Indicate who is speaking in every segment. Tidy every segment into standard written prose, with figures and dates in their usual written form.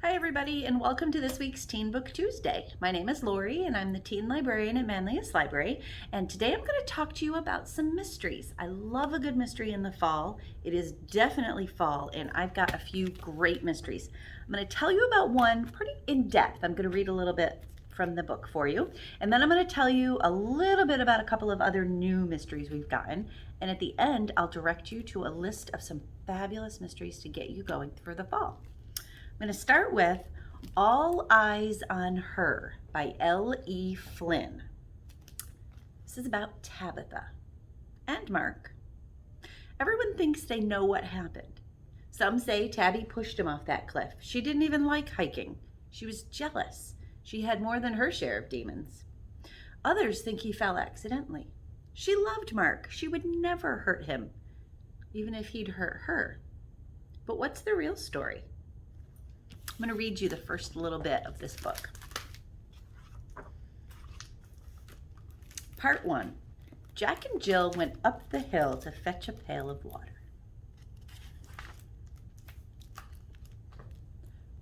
Speaker 1: Hi everybody, and welcome to this week's Teen Book Tuesday. My name is Lorie and I'm the teen librarian at Manlius Library, and today I'm going to talk to you about some mysteries. I love a good mystery in the fall. It is definitely fall and I've got a few great mysteries. I'm going to tell you about one pretty in depth. I'm going to read a little bit from the book for you, and then I'm going to tell you a little bit about a couple of other new mysteries we've gotten, and at the end I'll direct you to a list of some fabulous mysteries to get you going for the fall. I'm going to start with All Eyes on Her by L.E. Flynn. This is about Tabitha and Mark. Everyone thinks they know what happened. Some say Tabby pushed him off that cliff. She didn't even like hiking. She was jealous. She had more than her share of demons. Others think he fell accidentally. She loved Mark. She would never hurt him, even if he'd hurt her. But what's the real story? I'm going to read you the first little bit of this book. Part 1. Jack and Jill went up the hill to fetch a pail of water.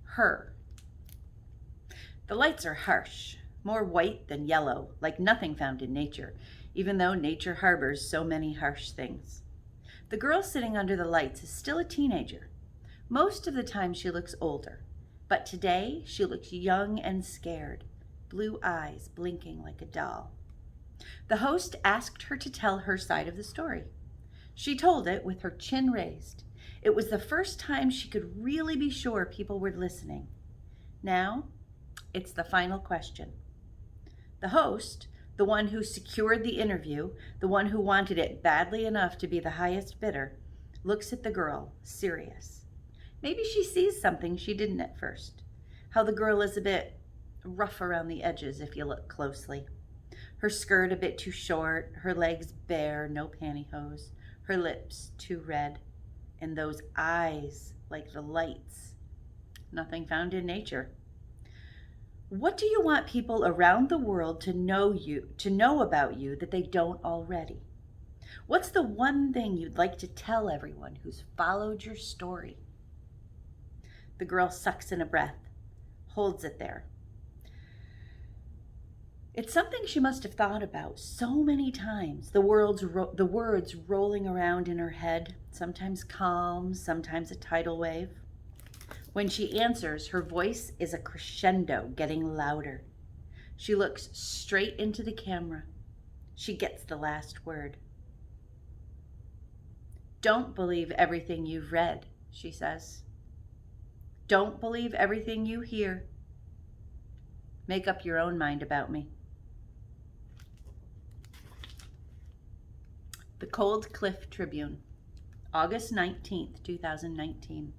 Speaker 1: Her. The lights are harsh, more white than yellow, like nothing found in nature, even though nature harbors so many harsh things. The girl sitting under the lights is still a teenager. Most of the time she looks older. But today, she looks young and scared, blue eyes blinking like a doll. The host asked her to tell her side of the story. She told it with her chin raised. It was the first time she could really be sure people were listening. Now, it's the final question. The host, the one who secured the interview, the one who wanted it badly enough to be the highest bidder, looks at the girl, serious. Maybe she sees something she didn't at first. How the girl is a bit rough around the edges if you look closely. Her skirt a bit too short, her legs bare, no pantyhose, her lips too red, and those eyes like the lights. Nothing found in nature. What do you want people around the world to know about you that they don't already? What's the one thing you'd like to tell everyone who's followed your story? The girl sucks in a breath, holds it there. It's something she must have thought about so many times, the words rolling around in her head, sometimes calm, sometimes a tidal wave. When she answers, her voice is a crescendo, getting louder. She looks straight into the camera. She gets the last word. Don't believe everything you've read, she says. Don't believe everything you hear. Make up your own mind about me. The Cold Cliff Tribune, August 19th, 2019.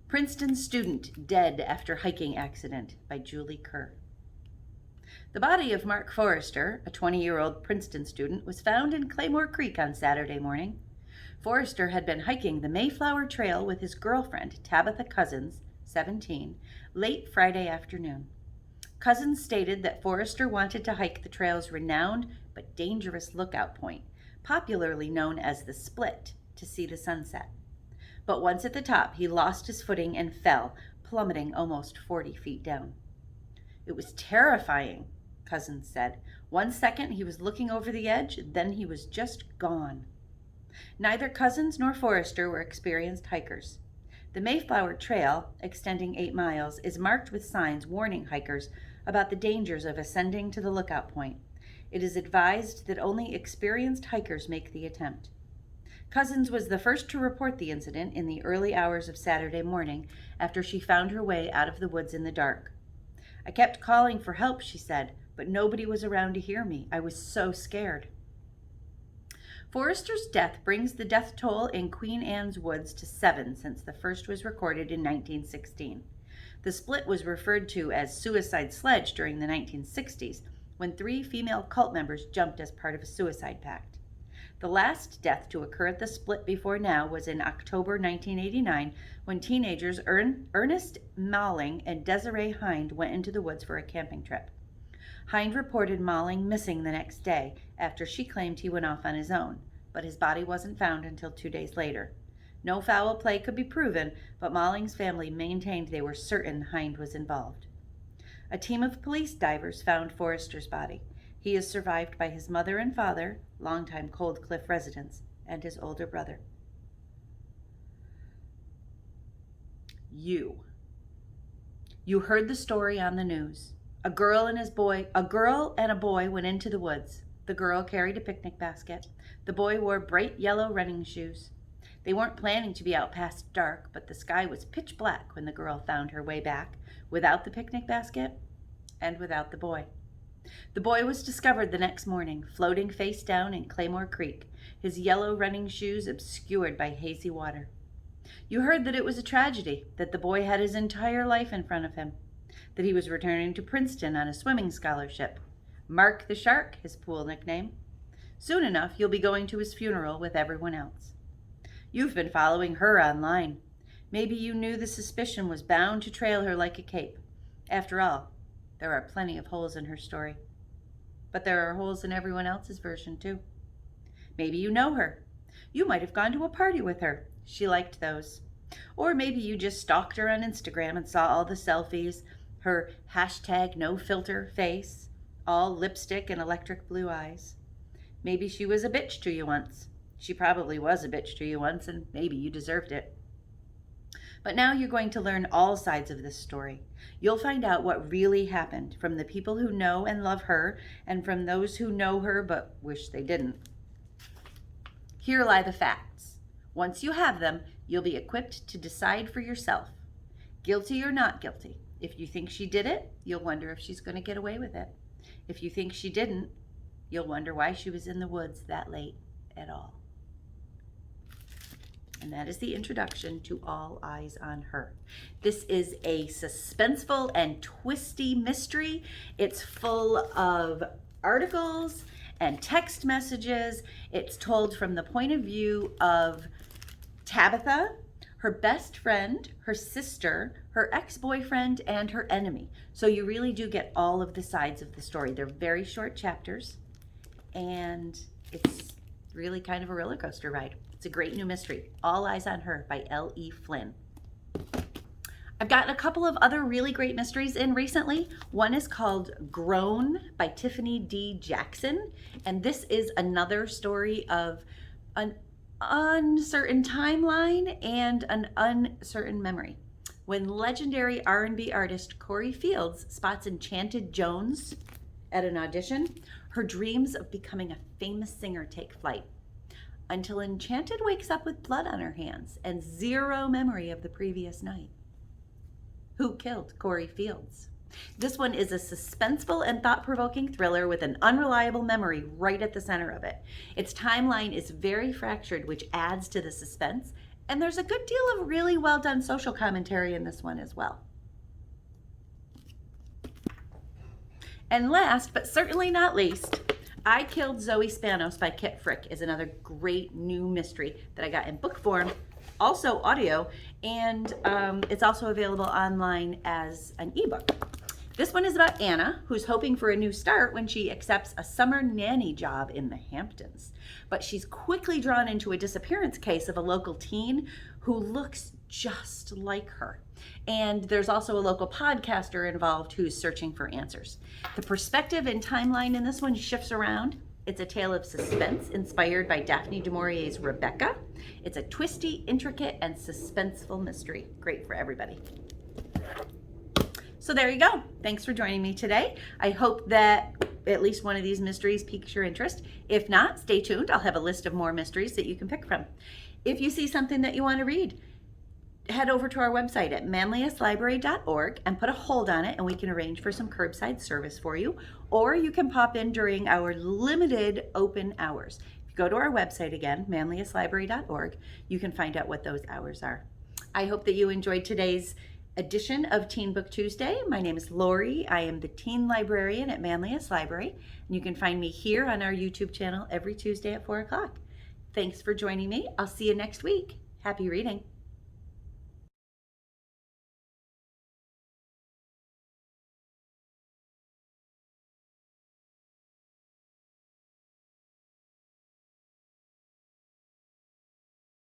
Speaker 1: Princeton student dead after hiking accident by Julie Kerr. The body of Mark Forrester, a 20-year-old Princeton student, was found in Claymore Creek on Saturday morning. Forrester had been hiking the Mayflower Trail with his girlfriend, Tabitha Cousins, 17, late Friday afternoon. Cousins stated that Forrester wanted to hike the trail's renowned but dangerous lookout point, popularly known as the Split, to see the sunset. But once at the top, he lost his footing and fell, plummeting almost 40 feet down. It was terrifying, Cousins said. 1 second he was looking over the edge, then he was just gone. Neither Cousins nor Forrester were experienced hikers. The Mayflower Trail, extending 8 miles, is marked with signs warning hikers about the dangers of ascending to the lookout point. It is advised that only experienced hikers make the attempt. Cousins was the first to report the incident in the early hours of Saturday morning after she found her way out of the woods in the dark. I kept calling for help, she said, but nobody was around to hear me. I was so scared. Forrester's death brings the death toll in Queen Anne's Woods to 7 since the first was recorded in 1916. The Split was referred to as Suicide Sledge during the 1960s, when 3 female cult members jumped as part of a suicide pact. The last death to occur at the Split before now was in October 1989, when teenagers Ernest Malling and Desiree Hind went into the woods for a camping trip. Hind reported Malling missing the next day after she claimed he went off on his own, but his body wasn't found until 2 days later. No foul play could be proven, but Malling's family maintained they were certain Hind was involved. A team of police divers found Forrester's body. He is survived by his mother and father, longtime Cold Cliff residents, and his older brother. You heard the story on the news. A girl and a boy went into the woods. The girl carried a picnic basket. The boy wore bright yellow running shoes. They weren't planning to be out past dark, but the sky was pitch black when the girl found her way back, without the picnic basket and without the boy. The boy was discovered the next morning, floating face down in Claymore Creek, his yellow running shoes obscured by hazy water. You heard that it was a tragedy, that the boy had his entire life in front of him, that he was returning to Princeton on a swimming scholarship. Mark the Shark, his pool nickname. Soon enough, you'll be going to his funeral with everyone else. You've been following her online. Maybe you knew the suspicion was bound to trail her like a cape. After all, there are plenty of holes in her story. But there are holes in everyone else's version, too. Maybe you know her. You might have gone to a party with her. She liked those. Or maybe you just stalked her on Instagram and saw all the selfies, her #NoFilter face, all lipstick and electric blue eyes. Maybe she was a bitch to you once. She probably was a bitch to you once, and maybe you deserved it. But now you're going to learn all sides of this story. You'll find out what really happened from the people who know and love her, and from those who know her but wish they didn't. Here lie the facts. Once you have them, you'll be equipped to decide for yourself. Guilty or not guilty. If you think she did it, you'll wonder if she's going to get away with it. If you think she didn't, you'll wonder why she was in the woods that late at all. And that is the introduction to All Eyes on Her. This is a suspenseful and twisty mystery. It's full of articles and text messages. It's told from the point of view of Tabitha, her best friend, her sister, her ex-boyfriend, and her enemy. So you really do get all of the sides of the story. They're very short chapters, and it's really kind of a roller coaster ride. It's a great new mystery. All Eyes on Her by L.E. Flynn. I've gotten a couple of other really great mysteries in recently. One is called Groan by Tiffany D. Jackson. And this is another story of an uncertain timeline and an uncertain memory. When legendary R&B artist Corey Fields spots Enchanted Jones at an audition, her dreams of becoming a famous singer take flight. Until Enchanted wakes up with blood on her hands and zero memory of the previous night. Who killed Corey Fields? This one is a suspenseful and thought-provoking thriller with an unreliable memory right at the center of it. Its timeline is very fractured, which adds to the suspense, and there's a good deal of really well-done social commentary in this one as well. And last, but certainly not least, I Killed Zoe Spanos by Kit Frick is another great new mystery that I got in book form, also audio, and it's also available online as an ebook. This one is about Anna, who's hoping for a new start when she accepts a summer nanny job in the Hamptons. But she's quickly drawn into a disappearance case of a local teen who looks just like her. And there's also a local podcaster involved who's searching for answers. The perspective and timeline in this one shifts around. It's a tale of suspense inspired by Daphne du Maurier's Rebecca. It's a twisty, intricate, and suspenseful mystery. Great for everybody. So there you go. Thanks for joining me today. I hope that at least one of these mysteries piques your interest. If not, stay tuned. I'll have a list of more mysteries that you can pick from. If you see something that you want to read, head over to our website at manliuslibrary.org and put a hold on it, and we can arrange for some curbside service for you. Or you can pop in during our limited open hours. If you go to our website again, manliuslibrary.org, you can find out what those hours are. I hope that you enjoyed today's edition of Teen Book Tuesday. My name is Lorie. I am the teen librarian at Manlius Library, and you can find me here on our YouTube channel every Tuesday at 4 o'clock. Thanks for joining me. I'll see you next week. Happy reading.